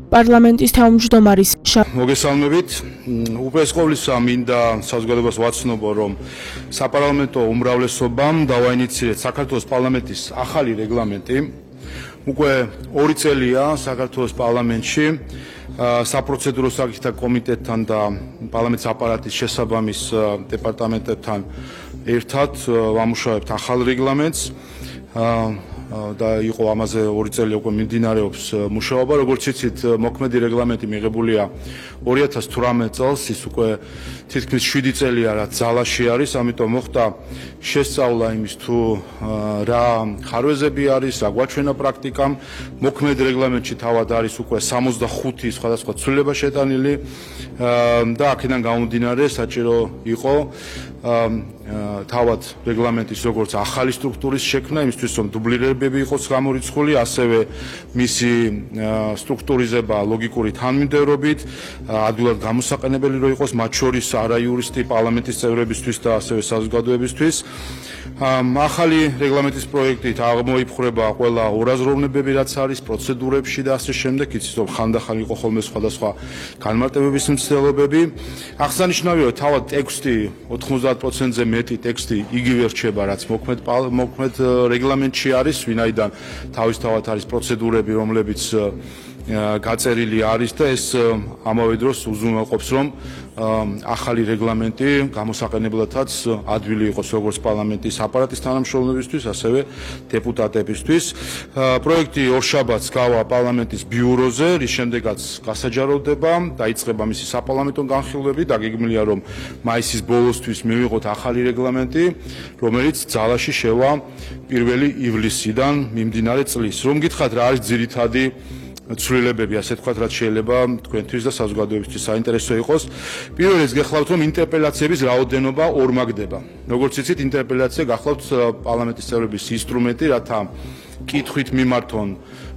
პარლამენტის თავმჯდომარის მოგესალმებით. უპირველეს ყოვლისა მინდა საზოგადოებას ვაცნობო, რომ საპარლამენტო უმრავლესობამ დავაინიციირეთ საქართველოს პარლამენტის ახალი რეგლამენტი. უკვე 2 წელია საქართველოს პარლამენტში საპროცედურო საკითხთა კომიტეტთან და პარლამენტის აპარატის შესაბამის დეპარტამენტებთან ერთად ვამუშავებთ ახალ რეგლამენტს. და იყო ამაზე 2 წელი უკვე მიმდინარეობს მუშაობა. როგორც იცით, მოქმედი რეგლამენტი მიღებულია 2018 წელს, ის უკვე თითქმის 7 წელია რაც ძალაში არის, ამიტომ მოხდა შესწავლა იმის თუ რა ხარვეზები არის, რა გვაჩვენა პრაქტიკამ. მოქმედ რეგლამენტში თავად არის უკვე 65 სხვადასხვა ცვლილება შეტანილი და აქედან გამომდინარე საჭირო იყო თავად რეგლამენტის როგორც ახალი სტრუქტურის შექმნა, იმისთვის რომ დუბლირებები იყოს გამორიცხული, ასევე მისი სტრუქტურიზება ლოგიკური თანმიმდევრობით, ადვილად გამოსაყენებელი რო იყოს, მათ შორის არაიურისტი პარლამენტის წევრებისთვის და ასევე საზოგადოებისთვის. ახალი რეგლამენტის პროექტით აღმოიფხვრება ყველა ორაზროვნებები, რაც არის პროცედურებში და ასე შემდეგ. იცით, რომ ხანდახან იყო ხოლმე სხვადასხვა განმარტებების მცდელობები. აღსანიშნავია, რომ თავად ტექსტი 90%-ზე მეტი ტექსტი იგივე რჩება, რაც მოქმედ რეგლამენტში არის, ვინაიდან თავისთავად არის პროცედურები, რომლებიც გაწერილი არის და ეს ამავე დროს უზრუნველყოფს, რომ ახალი რეგლამენტი გამოსაყენებლადაც ადვილი იყოს როგორც პარლამენტის აპარატის თანამშრომლებისთვის, ასევე დეპუტატებისთვის. პროექტი ორშაბათს გავა პარლამენტის ბიუროზე, რის შემდეგაც გასაჯაროვდება, დაიწყება მისი საპარლამენტო განხილვები და გეგმილია, რომ მაისის ბოლოსთვის მივიღოთ ახალი რეგლამენტი, რომელიც ძალაში შევა 1 ივლისიდან მიმდინარე წლის. რომ გითხრათ, რა არის ძირითადი ცვლილებები, ასე თქვათ, რაც შეიძლება თქვენთვის და საზოგადოებისთვის საინტერესო იყოს. პირველი ეს გახლავთ, რომ ინტერპელაციების რაოდენობა ორმაგდება. როგორც იცით, ინტერპელაცია გახლავთ პარლამენტის წევრების ინსტრუმენტი, რათა კითხვით მიმართონ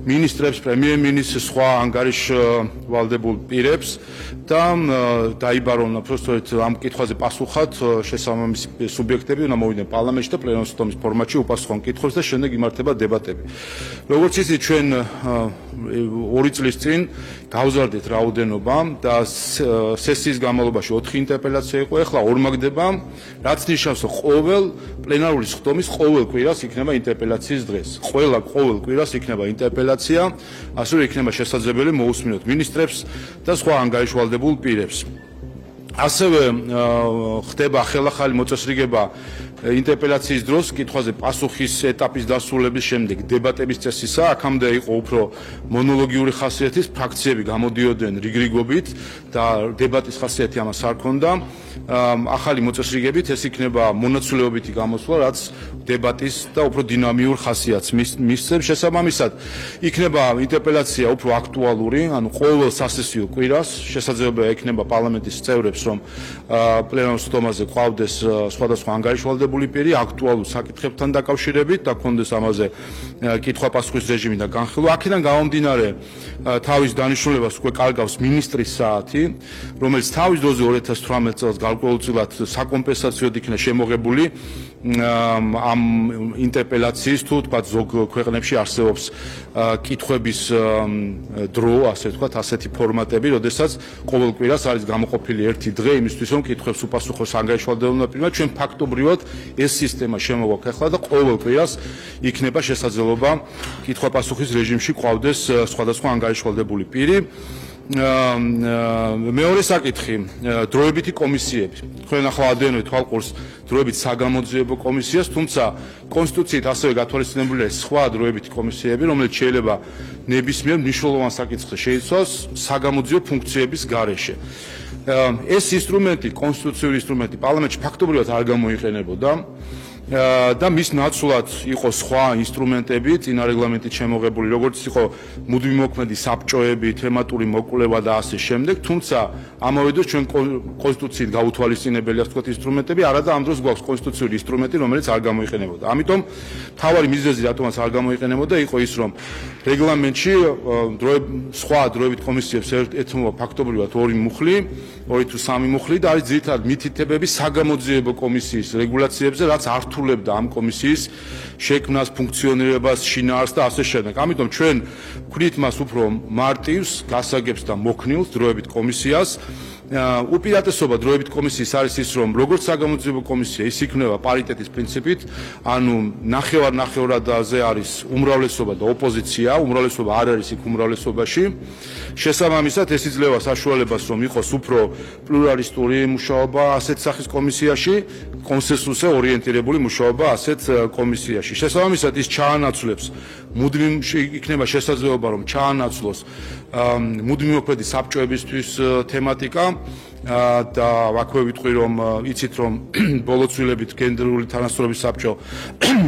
მინისტრებს, პრემიერ-მინისტრს, სხვა ანგარიშვალდებულ პირებს და დაიბარონ უბრალოდ ამ კითხვაზე პასუხად შესაბამისი სუბიექტები უნდა მოვიდნენ პარლამენტში და პლენარული ფორმატში უპასუხონ კითხვებს და შემდეგ იმართება დებატები. როგორც იცით, ჩვენ 2 წლის წინ გავზარდეთ რაოდენობა და სესიის განმავლობაში 4 ინტერპელაცია იყო, ახლა ორმაგდება, რაც ნიშნავს, რომ ყოველ პლენარული სხდომის ყოველ კვირას იქნება ინტერპელაციის დღეს. ყოველ კვირას იქნება ინტერპელაცია, ასე რომ იქნება შესაძლებელი მოусმინოთ მინისტრებს და სხვა ანგარიშვალდებულ პირებს. ასევე ხდება ხელახალი მოწესრიგება ინტერპელაციის დროს კითხვაზე პასუხის ეტაპის დასრულების შემდეგ დებატების წესისა. აქამდე იყო უფრო მონოლოგიური ხასიათის, ფრაქციები გამოდიოდნენ რიგრიგობით და დებატის ხასიათი ამას არ ჰქონდა. ახალი მოწესრიგებით ეს იქნება მონაცვლეობითი გამოსვლა, რაც დებატის და უფრო დინამიურ ხასიათს მისცემს. შესაბამისად, იქნება ინტერპელაცია უფრო აქტუალური, ანუ ყოველ სასესიო კვირას შესაძლებელი იქნება პარლამენტის წევრებს, რომ პლენარულ სხდომაზე ყავდეს სხვადასხვა ანგარიშვალდებული პირი აქტუალურ საკითხებთან დაკავშირებით და ქონდეს ამაზე კითხვა-პასუხის რეჟიმი და განხილვა. აქედან გამომდინარე, თავის დანიშნულებას უკვე კარგავს მინისტრის საათი, რომელიც თავის დროზე 2018 წელს გარკვეულწილად საკომპენსაციოდ იქნა შემოღებული ამ ინტერპელაციის თუ თქვა ზოგ ქვეყნებში არსებობს კითხვების დრო, ასე ვთქვათ, ასეთი ფორმატები, როდესაც ყოველ კვირას არის გამოყოფილი ერთი დღე იმისთვის, რომ კითხვებს უპასუხოს ანგარიშვალდებულმა პირმა. ჩვენ ფაქტობრივად ეს სისტემა შემოვაქვს ახლა და ყოველ კვირას იქნება შესაძლებლობა კითხვა-პასუხის რეჟიმში ყავდეს სხვადასხვა ანგარიშვალდებული პირი. მეორე საკითხი, დროებითი კომისიები. თქვენ ახლა ადევნეთ თვალყურს დროებით საგამოძიებო კომისიას, თუმცა კონსტიტუციით ასევე გათვალისწინებულია სხვა დროებითი კომისიები, რომელიც შეიძლება ნებისმიერ მნიშვნელოვან საკითხზე შეიცვალოს საგამოძიებო ფუნქციების გარეშე. ეს ინსტრუმენტი, კონსტიტუციური ინსტრუმენტი პარლამენტში ფაქტობრივად არ გამოიყენებოდა და მის ნაცვლად იყო სხვა ინსტრუმენტები წინა რეგლამენტით შემოღებული, როგორც იყო მუდმივი მოქმედი საბჭოები, თემატური მოკვლევა და ასე შემდეგ, თუმცა ამავე დროს ჩვენ კონსტიტუციით გაუთვალისწინებელი ასე ვთქვათ ინსტრუმენტები, არადა ამ დროს გვაქვს კონსტიტუციური ინსტრუმენტი, რომელიც არ გამოიყენებოდა. ამიტომ მთავარი მიზეზი რატომაც არ გამოიყენებოდა იყო ის, რომ რეგლამენტში სხვა დროებით კომისიებს ეთმობა ფაქტობრივად 2 მუხლი, 2 თუ 3 მუხლი და არის ძირითადად მითითებები საგამოძიებო კომისიის რეგულაციებზე, რაც არ ასრულებდა ამ კომისიის შექმნას, ფუნქციონირებას, შინაარსს და ასე შემდეგ. ამიტომ ჩვენ ვქნით მას უფრო მარტივს, გასაგებს და მოქნილს დროებით კომისიას. უპირატესობა დროებით კომისიის არის ის, რომ როგორც საგამოძიებო კომისია, ის იქნება პარიტეტის პრინციპით, ანუ ნახევარ-ნახევრადაზე არის უმრავლესობა და ოპოზიცია, უმრავლესობა არ არის იქ უმრავლესობაში. შესაბამისად, ეს იძლევა საშუალებას, რომ იყოს უფრო პლურალისტური მუშაობა ასეთ სახის კომისიაში, კონსენსუსზე ორიენტირებული მუშაობა ასეთ კომისიაში. შესაბამისად, ის ჩაანაცვლებს იქნება შესაძლებლობა, რომ ჩაანაცვლოს მუდმივმოქმედი საბჭოებისთვის თემატიკა და აქვე ვიტყვი, რომ იცით, რომ ბოლო ცვლილებით გენდერული თანასწორობის საბჭო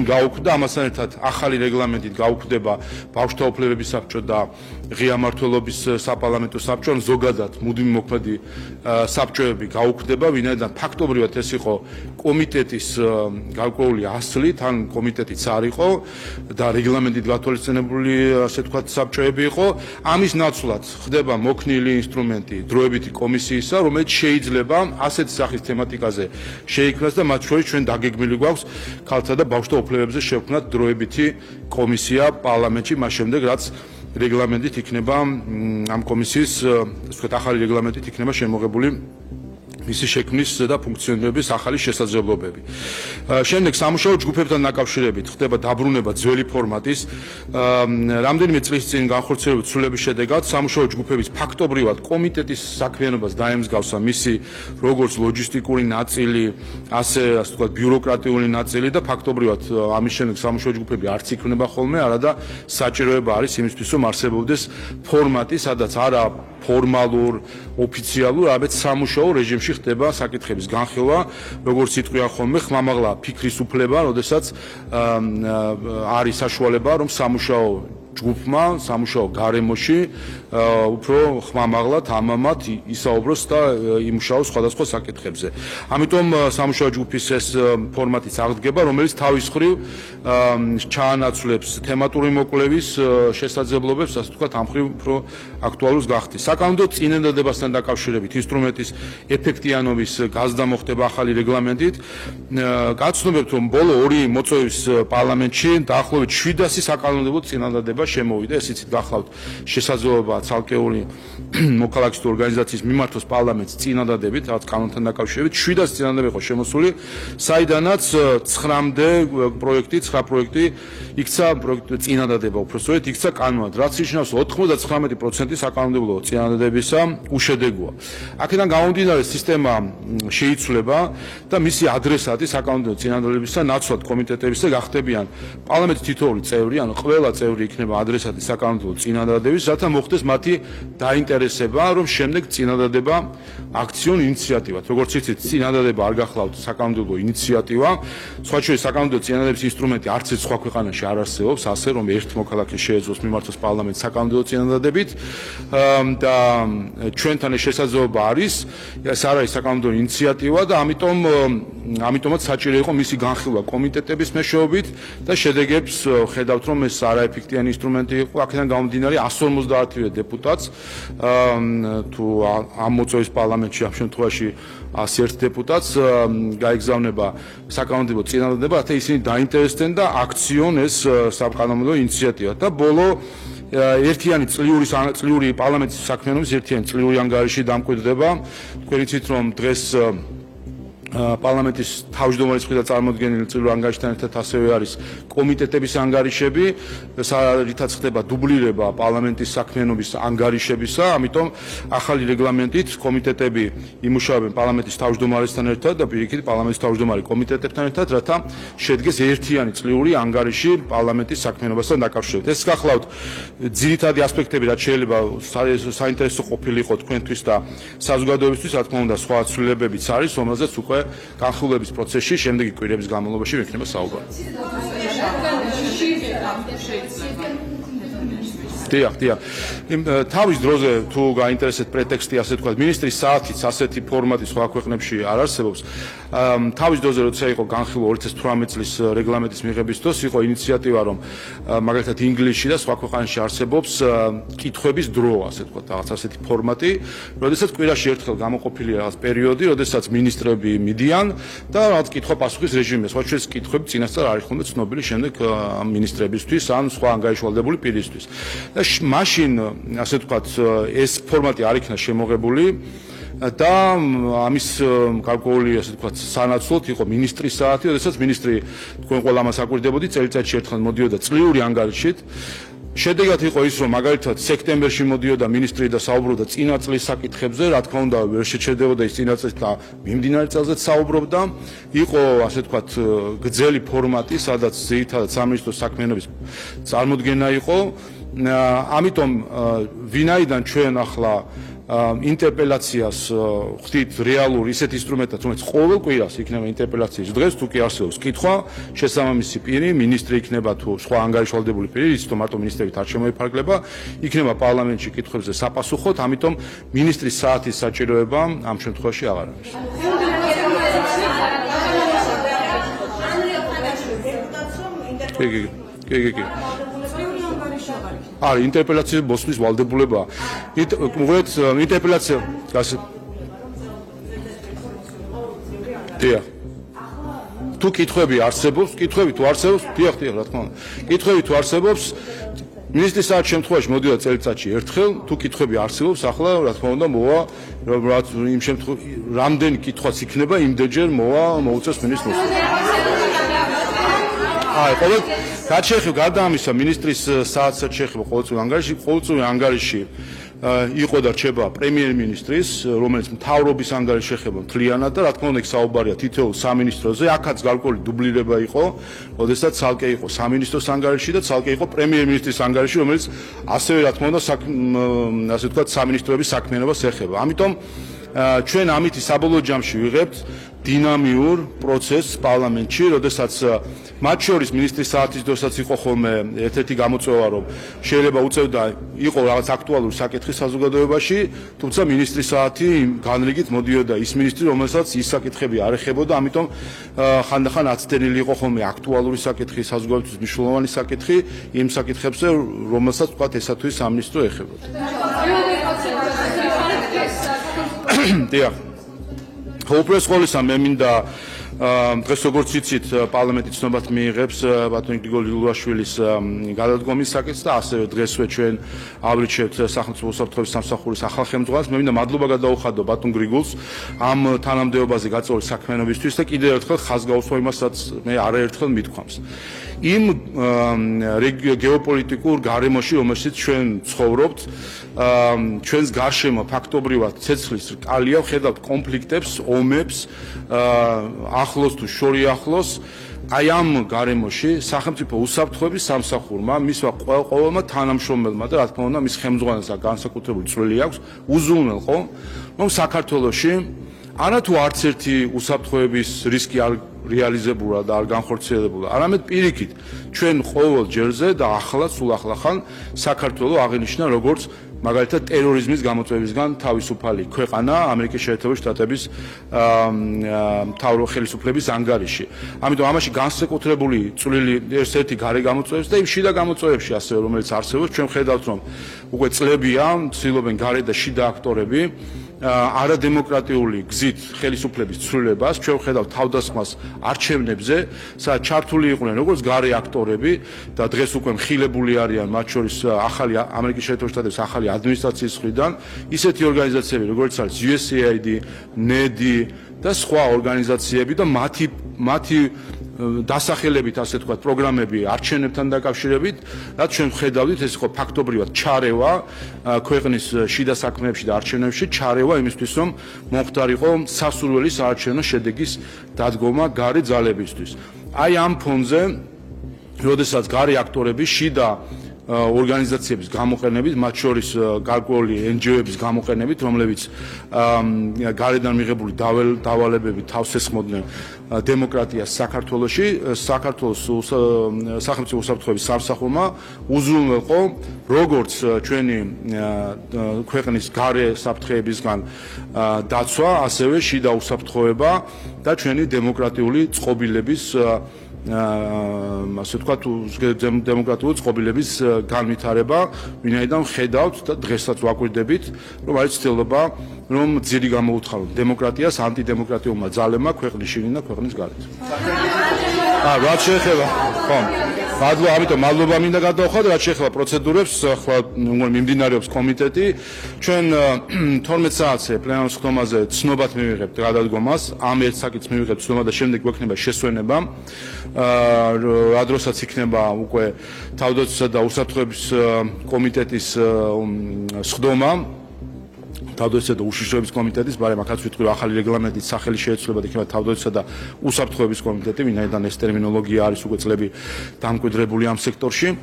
გაუქმდა, ამასთან ერთად ახალი რეგლამენტით გაუქმდება ბავშვთა უფლებების საბჭო და ღია მმართველობის საპარლამენტო საბჭო, ზოგადად მუდმივმოქმედი საბჭოები გაუქმდება, ვინაიდან ფაქტობრივად ეს იყო კომიტეტის გარკვეული ასლით, ან კომიტეტიც არ იყო და რეგლამენტით გათვალისწინებული, ასე ვთქვათ, საბჭოები იყო. ამის ნაცვლად ხდება მოქნილი ინსტრუმენტი დროებითი კომისიისა, რომელიც შეიძლება ასეთ სახის თემატიკაზე შეიქმნას და მათ შორის ჩვენ დაგეგმილი გვაქვს ქალთა და ბავშვთა უფლებებზე შევქმნათ დროებითი კომისია პარლამენტში, მას შემდეგ რაც რეგლამენტით იქნება ამ კომისიის, ასე ვთქვათ, ახალი რეგლამენტით იქნება შემოღებული მისი შექმნის და ფუნქციონირების ახალი შესაძლებლობები. შემდეგ სამუშაო ჯგუფებთან დაკავშირებით ხდება დაბრუნება ძველი ფორმატის. რამდენიმე წლის წინ განხორციელებული ცვლილების შედეგად სამუშაო ჯგუფების ფაქტობრივად კომიტეტის საქმიანობას დაემსგავსა მისი როგორც ლოჯისტიკური ნაწილი, ასე ვთქვათ, ბიუროკრატიული ნაწილი და ფაქტობრივად ამის შემდეგ სამუშაო ჯგუფები არც იქნება ხოლმე, არადა საჭიროება არის იმისთვის, რომ არსებობდეს ფორმატი, სადაც არა ფორმალურ, ოფიციალურ, არამედ სამუშაო რეჟიმში ხდება საკითხების განხილვა, როგორც იტყვიან ხოლმე, ხმამაღლა ფიქრის უფლება, როდესაც არის საშუალება, რომ სამუშაო ჯგუფმა, სამუშაო გარემოში უფრო ხმამაღლად, ამამად ისაუბროს და იმუშაოს სხვადასხვა საკითხებზე. ამიტომ სამუშაო ჯგუფის ეს ფორმატიც აღდგება, რომელიც თავის მხრივ ჩაანაცვლებს თემატური მოკვლევის შესაძლებლობებს, ასე ვთქვათ, ამ მხრივ უფრო აქტუალურს გახდის. საკანონმდებლო წინადადებასთან დაკავშირებით ინსტრუმენტის ეფექტიანობის გაზრდა მოხდება ახალი რეგლამენტით. გაცნობებთ, რომ ბოლო 2 მოწვევის პარლამენტში დაახლოებით 700 საკანონმდებლო წინადადება შემოვიდა, ეს იცით, გახლავთ შესაძლებლობა ცალკეული მოქალაქეთა ორგანიზაციის მიმართოს პარლამენტს წინადადებით, რაც კანონთან დაკავშირებით 700 წინადადება იყო შემოსული, საიდანაც 9 პროექტი იქცა წინადადება, უბრალოდ იქცა კანონად, რაც ნიშნავს 99% საკანონმდებლო წინადადებისა უშედეგოა. აქედან გამომდინარე სისტემა შეიცვლება და მისი ადრესატი საკანონმდებლო წინადადებისა ნაცვლად კომიტეტებისა გახდებიან პარლამენტის თითოეული წევრი, ანუ ყველა წევრი იქნება ადრესატი საკანონმდებლო წინადადების, რათა მოხდეს მათი დაინტერესება, რომ შემდეგ წინადადება აქციონ ინიციატივად. როგორც იცით, წინადადება არ გახლავთ საკანონმდებლო ინიციატივა, სხვა შორის საკანონმდებლო წინადადების ინსტრუმენტი არც ერთ სხვა ქვეყანაში არ არსებობს, ასე რომ ერთ მოქალაქეს შეეძლოს მიმართოს პარლამენტს საკანონმდებლო წინადადებით და ჩვენთან ეს შესაძლებლობა არის, ეს არ არის საკანონმდებლო ინიციატივა და ამიტომაც საჭირო იყო მისი განხილვა კომიტეტების მეშვეობით და შედეგებს ხედავთ, რომ ეს არაეფექტიანი ინსტრუმენტი იყო. აქედან გამომდინარე 150 დეპუტატს თუ ამ მოწვევის პარლამენტში ამ შემთხვევაში 101 დეპუტატს გაეგზავნება საკანონმდებლო წინადადება, რათა ისინი დაინტერესდნენ და აქციონ ეს საკანონმდებლო ინიციატივა და ბოლო ერთიანი წლიური პარლამენტის საქმიანობის ერთიანი წლიური ანგარიში დამკვიდრდება. თქვენ იცით, რომ დღეს პარლამენტის თავმჯდომარის მხრიდან წარმოდგენილი წლიური ანგარიშთან ერთად ასევე არის კომიტეტების ანგარიშები, რითაც ხდება დუბლირება პარლამენტის საქმიანობის ანგარიშებისა, ამიტომ ახალი რეგლამენტით კომიტეტები იმუშავებენ პარლამენტის თავმჯდომარესთან ერთად და პირიქით პარლამენტის თავმჯდომარე კომიტეტებთან ერთად, რათა შედგეს ერთიანი წლიური ანგარიში პარლამენტის საქმიანობასთან დაკავშირებით. ეს გახლავთ ძირითადი ასპექტები, რაც შეიძლება საინტერესო ყოფილიყო თქვენთვის და საზოგადოებისთვის, რა თქმა უნდა, სხვა ცვლილებებიც არის, რომელზეც უკვე განხილვების პროცესში შემდეგი კვირების განმავლობაში მექნება საუბარი. დიახ. თავის დროზე თუ გაინტერესებთ პრეტექსტი, ასე თქვა, მინისტრის საათიც ასეთი ფორმატი სხვა ქვეყნებში არ არსებობს. თავის დროზე როცა იყო განხილვა 2018 წლის რეგლამენტის მიღების დროს იყო ინიციატივა, რომ მაგალითად ინგლისში და სხვა ქვეყანაში არსებობს კითხვების დრო, ასე თქვა, რაღაც ასეთი ფორმატი, როდესაც კვირაში ერთხელ გამოყოფილია რაღაც პერიოდი, როდესაც მინისტრები მიდიან და რაღაც კითხვა-პასუხის რეჟიმია. სხვა შორის კითხვები წინასწარ არ იყვნენ ცნობილი შემდეგ მინისტრებისთვის ან სხვა ანგარიშვალდებული პირისთვის. და მაშინ, ასე თქვათ, ეს ფორმატი არ იქნა შემოღებული და ამის გარკვეული, ასე თქვათ, სანაცვლოდ იყო მინისტრის საათი, როდესაც მინისტრი თქვენ ყველა ამას აკვირდებოდი, წელიწადში ერთხელ მოდიოდა წლიური ანგარიშით. შედეგად იყო ის, რომ მაგალითად სექტემბერში მოდიოდა მინისტრი და საუბრობდა წინა წლის საკითხებზე, რა თქმა უნდა, ვერ შეჩერდებოდა ის წინა წლის და მიმდინარე წელზეც საუბრობდა. იყო, ასე ვთქვათ, გრძელი ფორმატი, სადაც ძირითადად სამინისტრო საქმიანობის წარმოდგენა იყო. ამიტომ ვინაიდან ჩვენ ახლა ინტერპელაციას ხდით რეალურ ისეთ ინსტრუმენტად, რომელიც ყოველ კვირას იქნება ინტერპელაციის დღეს, თუ კი არსებობს კითხვა, შესაბამისი პირი, მინისტრი იქნება თუ სხვა ანგარიშვალდებული პირი, იცით რომ მარტო მინისტრებით არ შემოიფარგლება, იქნება პარლამენტში კითხვებზე საპასუხოდ, ამიტომ მინისტრის საათის საჭიროება ამ შემთხვევაში აღარ არის. კი. არის ინტერპელაციის მოსვლის ვალდებულება. მოგვეთ ინტერპელაცია დიახ. თუ კითხვები არსებობს, დიახ, რა თქმა უნდა. კითხვები თუ არსებობს, მინისტრის საათ შემთხვევაში მოდიოდა წელიწადში ერთხელ, თუ კითხვები არსებობს, ახლა რა თქმა უნდა მოვა იმ შემთხვევაში რამდენი კითხვაც იქნება, იმდენჯერ მოუწევს მინისტრს. რაც შეეხება გარდა ამისა, მინისტრის საათსაც შეეხება ყოველწლიური ანგარიში იყო და რჩება პრემიერ-მინისტრის, რომელიც მთავრობის ანგარიშს შეეხება მთლიანად და რა თქმა უნდა, იქ საუბარია თითოეულ სამინისტროზე, აქაც გარკვეული დუბლირება იყო, როდესაც ცალკე იყო სამინისტროს ანგარიში და ცალკე იყო პრემიერ-მინისტრის ანგარიში, რომელიც ასევე რა თქმა უნდა, ასე ვთქვათ, სამინისტროების საქმიანობას ეხება. ამიტომ ჩვენ ამით საბოლოო ჯამში ვიღებთ დინამიურ პროცესს პარლამენტში, როდესაც მათ შორის მინისტრის საათის დროსაც იყო ხოლმე ერთ-ერთი გამოწვევა, რომ შეიძლება უწევდა იყო რაღაც აქტუალური საკითხი საზოგადოებაში, თუმცა მინისტრის საათი განრიგით მოდიოდა ის მინისტრი, რომელსაც ის საკითხები არ ეხებოდა, ამიტომ ხანდახან აცდენილი იყო ხოლმე აქტუალური საკითხი, საზოგადოებისთვის მნიშვნელოვანი საკითხი იმ საკითხებზე, რომელსაც თქვათ ესა თუ ის სამინისტრო ეხებოდა. დიახ. უპირველეს ყოვლისა მე მინდა დღეს როგორც იცით პარლამენტი ცნობად მიიღებს ბატონ გრიგოლ ილუაშვილის გადადგომის საკითხს და ასევე დღესვე ჩვენ ავრჩევთ სახელმწიფო უსაფრთხოების სამსახურის ახალ ხელმძღვანელს. მე მინდა მადლობა გადაუხადო ბატონ გრიგოლს ამ თანამდებობაზე გაწეული საქმიანობისთვის და კიდევ ერთხელ ხაზგაუსვა იმასაც მე არაერთხელ მithქვამს. იმ გეოპოლიტიკურ გარემოში, რომელშიც ჩვენ ცხოვრობთ, ჩვენს გარშემო ფაქტობრივად ცეცხლის რკალია, ვხედავთ კონფლიქტებს, ომებს, ახლოს თუ შორიახლოს. აი ამ გარემოში სახელმწიფო უსაფრთხოების სამსახურმა, მისმა ყოველმა თანამშრომელმა და რა თქმა უნდა მის ხელმძღვანელს განსაკუთრებული წვლილი აქვს, უზრუნველყო, რომ საქართველოში არათუ არც ერთი უსაფრთხოების რისკი არ რეალიზებულა და არ განხორციელებულა, არამედ პირიქით ჩვენ ყოველ ჯერზე და ახლა სულ ახლახან საქართველო აღინიშნა როგორც მაგალითად ტერორიზმის გამოწვევისგან თავისუფალი ქვეყანა ამერიკის შეერთებული შტატების მთავრობითი ხელისუფლების ანგარიში. ამიტომ ამაში განსაკუთრებული წვლილი ერთ-ერთი გარე გამოწვევებს და იმ შიდა გამოწვევებში ასევე რომელიც არსებობს, ჩვენ ხედავთ რომ უკვე წლებია ცდილობენ გარე და შიდა აქტორები არადემოკრატიული გზით ხელისუფლების ცვლილებას, ჩვენ ვხედავთ თავდასხმას არჩევნებზე, სადაც ჩართული იყვნენ როგორც გარე აქტორები და დღეს უკვე მხილებული არიან მათ შორის ახალი ამერიკის შეერთებული შტატების ახალი ადმინისტრაციის მხრიდან, ისეთი ორგანიზაციები როგორც არის USAID, NEDI და სხვა ორგანიზაციები და მათი დასახელებით, ასე თქვა, პროგრამები არჩევნებთან დაკავშირებით, რაც ჩვენ ვხედავთ, ეს იყო ფაქტობრივად ჩარევა ქვეყნის შიდა საქმეებში და არჩევნებში, ჩარევა იმისთვის, რომ მომხდარიყო სასურველი საარჩევნო შედეგის დადგომა გარე ძალებისთვის. აი ამ ფონზე, როდესაც გარე აქტორები შიდა ორგანიზაციების გამოყენებით, მათ შორის გარკვეული NGO-ების გამოყენებით, რომლებიც გარედან მიღებული დავალებებით თავს ესხმოდნენ დემოკრატიას საქართველოში, საქართველოს სახელმწიფო უსაფრთხოების სამსახურმა უზრუნველყო როგორც ჩვენი ქვეყნის გარე საფრთხეებისგან დაცვა, ასევე შიდა უსაფრთხოება და ჩვენი დემოკრატიული წყობილების ასე ვთქვათ, დემოკრატიული წყობილების განვითარება, ვინაიდან ხედავთ და დღესაც ვაკვირდებით, რომ არის ცდილობა, რომ ძირი გამოუთხაროთ დემოკრატიას ანტიდემოკრატიულმა ძალებმა ქვეყნის შიგნით და ქვეყნის გარეთ. რაც შეეხება, ხო, ამიტომ მადლობა მინდა გადავხადო, რაც შეეხება პროცედურებს, ახლა მიმდინარეობს კომიტეტი. ჩვენ 12 საათზე პლენარულ სხდომაზე ცნობად მივიღებთ გადადგომას, ამ ერთ საკითხს მივიღებთ ცნობა და შემდეგ გვექნება შესვენება. რა დროსაც იქნება უკვე თავდაცვისა და უსაფრთხოების კომიტეტის სხდომა, თავდაცვისა და უშიშროების კომიტეტის, მაგრამ აქაც ვიტყვი, ახალი რეგლამენტით სახელი შეეცვლება და იქნება თავდაცვისა და უსაფრთხოების კომიტეტი, ვინაიდან ეს ტერმინოლოგია არის უკვე წლები დამკვიდრებული ამ სექტორში.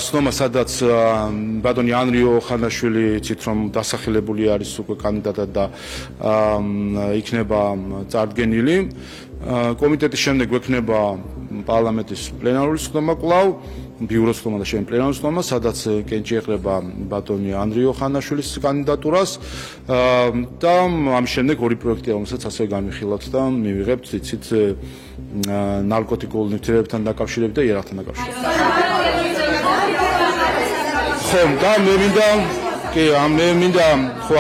სხდომა, სადაც ბატონი ანრიო ხანაშვილი იცით, რომ დასახელებული არის უკვე კანდიდატად და იქნება წარდგენილი. კომიტეტის შემდეგ გვექნება პარლამენტის პლენარული სხდომა კვლავ, ბიუროს სხდომა და შემდეგ პლენარული სხდომა, სადაც კენჭი ეყრება ბატონი ანრიო ხანაშვილის კანდიდატურას და ამის შემდეგ ორი პროექტია, რომელსაც ასე განვიხილავთ და მივიღებთ, იცით, ნარკოტიკულ ნივთიერებებთან დაკავშირებით და იარაღთან დაკავშირებით. ხო, და მე მინდა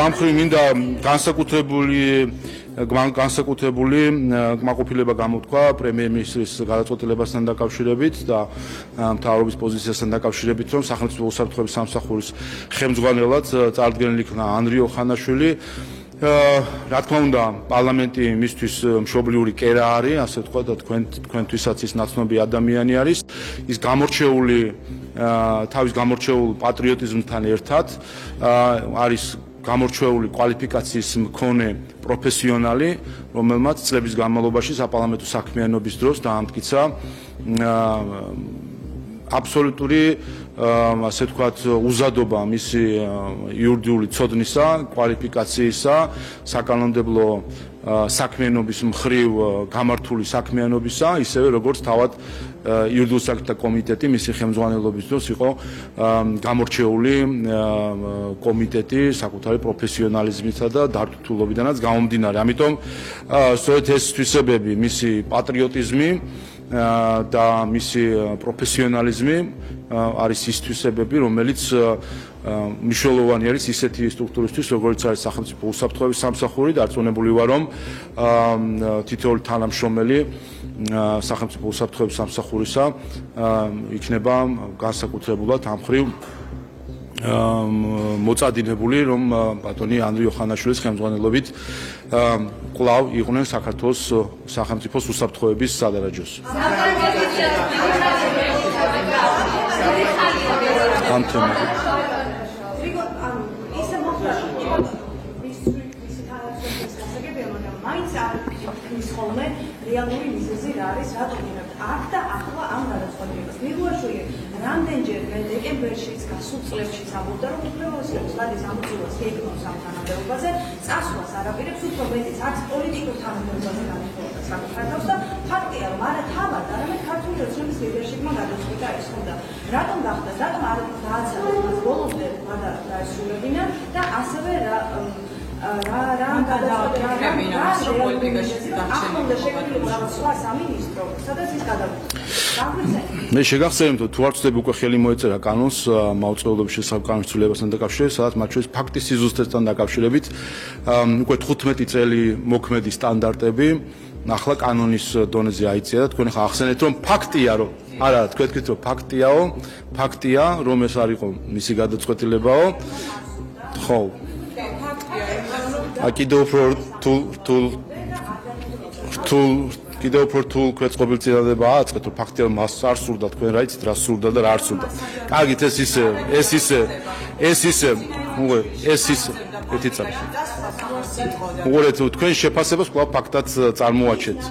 ამ ხრივ მინდა განსაკუთრებული კმაყოფილება გამოთქვა პრემიერ-მინისტრის გადაწყვეტილებასთან დაკავშირებით და მთავრობის პოზიციასთან დაკავშირებით, რომ სახელმწიფო უსაფრთხოების სამსახურის ხელმძღვანელად წარდგენილი იქნა ანრიო ხანაშვილი. რა თქმა უნდა, პარლამენტი მისთვის მშობლიური კერა არის, ასე ვთქვა და თქვენთვისაც ის ნაცნობი ადამიანი არის. ის გამორჩეული თავის გამორჩეულ პატრიოტიზმთან ერთად არის გამორჩეული კვალიფიკაციის მქონე პროფესიონალი, რომელმაც წლების განმავლობაში საპარლამენტო საქმიანობის დროს დაამტკიცა აბსოლუტური ასე ვთქვათ უზადობა მისი იურიდიული ცოდნისა, კვალიფიკაციისა, საკანონმდებლო საქმიანობის მხრივ გამართული საქმიანობისა, ისევე როგორც თავად იურიდიულ საკითხთა კომიტეტი მისი ხელმძღვანელობის დროს იყო გამორჩეული კომიტეტი საკუთარი პროფესიონალიზმითა და დართულობიდანაც გამომდინარე. ამიტომ სწორედ ეს თვისებები, მისი პატრიოტიზმი და მისი პროფესიონალიზმი არის ის თვისებები, რომელიც მნიშვნელოვანი არის ისეთი სტრუქტურისთვის, როგორც არის სახელმწიფო უსაფრთხოების სამსახური და არწმუნებული ვარ, რომ თითოეული თანამშრომელი სახელმწიფო უსაფრთხოების სამსახურისა იქნება განსაკუთრებულად ამ ხრივ მოწადინებული, რომ ბატონი ანრიო ხანაშვილის ხელმძღვანელობით კვლავ იყვნენ საქართველოს სახელმწიფოს უსაფრთხოების სადარაჯოს. ამ თემაზე რეალური მიზეზი რა არის, რატომ აქ და ახლა ამ გადაწყვეტილებას მიგუაშვილი რამდენჯერ დეკემბერშიც, გასულ წლებშიც ამბობდა, რომ უფლებოსი ხადის ამოწურვას გეკნოს ამ თანამდებობაზე, წასვლას არაპირებს, უფრო მეტიც არც პოლიტიკურ თანამდებობაზე განიხილება საკუთრებას და ფაქტია, რომ არა თავად, არამედ ქართული ოცნების ლიდერშიპმა გადაწყვეტა ეს ხონდა. რატომ გახდა, რატომ არ გააცადა ბოლომდე დაესრულებინა და ასევე მე შეგახსენებთ, თუ არ ვცდები, უკვე ხელი მოეწერა კანონს მაუწყებლობის შესახებ კანონის ცვლილებასთან დაკავშირებით, სადაც მათ შორის ფაქტის სიზუსტესთან დაკავშირებით უკვე 15 წელი მოქმედი სტანდარტები ახლა კანონის დონეზე აიწია და თქვენ ახლა ახსენეთ, რომ ფაქტია, რომ არა, თქვენ თქვით, რომ ფაქტია, რომ ეს არ იყო მისი გადაწყვეტილებაო. ხო. კიდევ უფრო რთულ ქვეწყობილ წინადადებაა აწყეთ, რომ ფაქტია, რომ მას არ სურდა, თქვენ რა იცით, რა სურდა და რა არ სურდა. კარგით, ეს ისე, ეთიცა. უყურეთ, თქვენ შეფასებას კვლავ ფაქტად წარმოაჩენთ.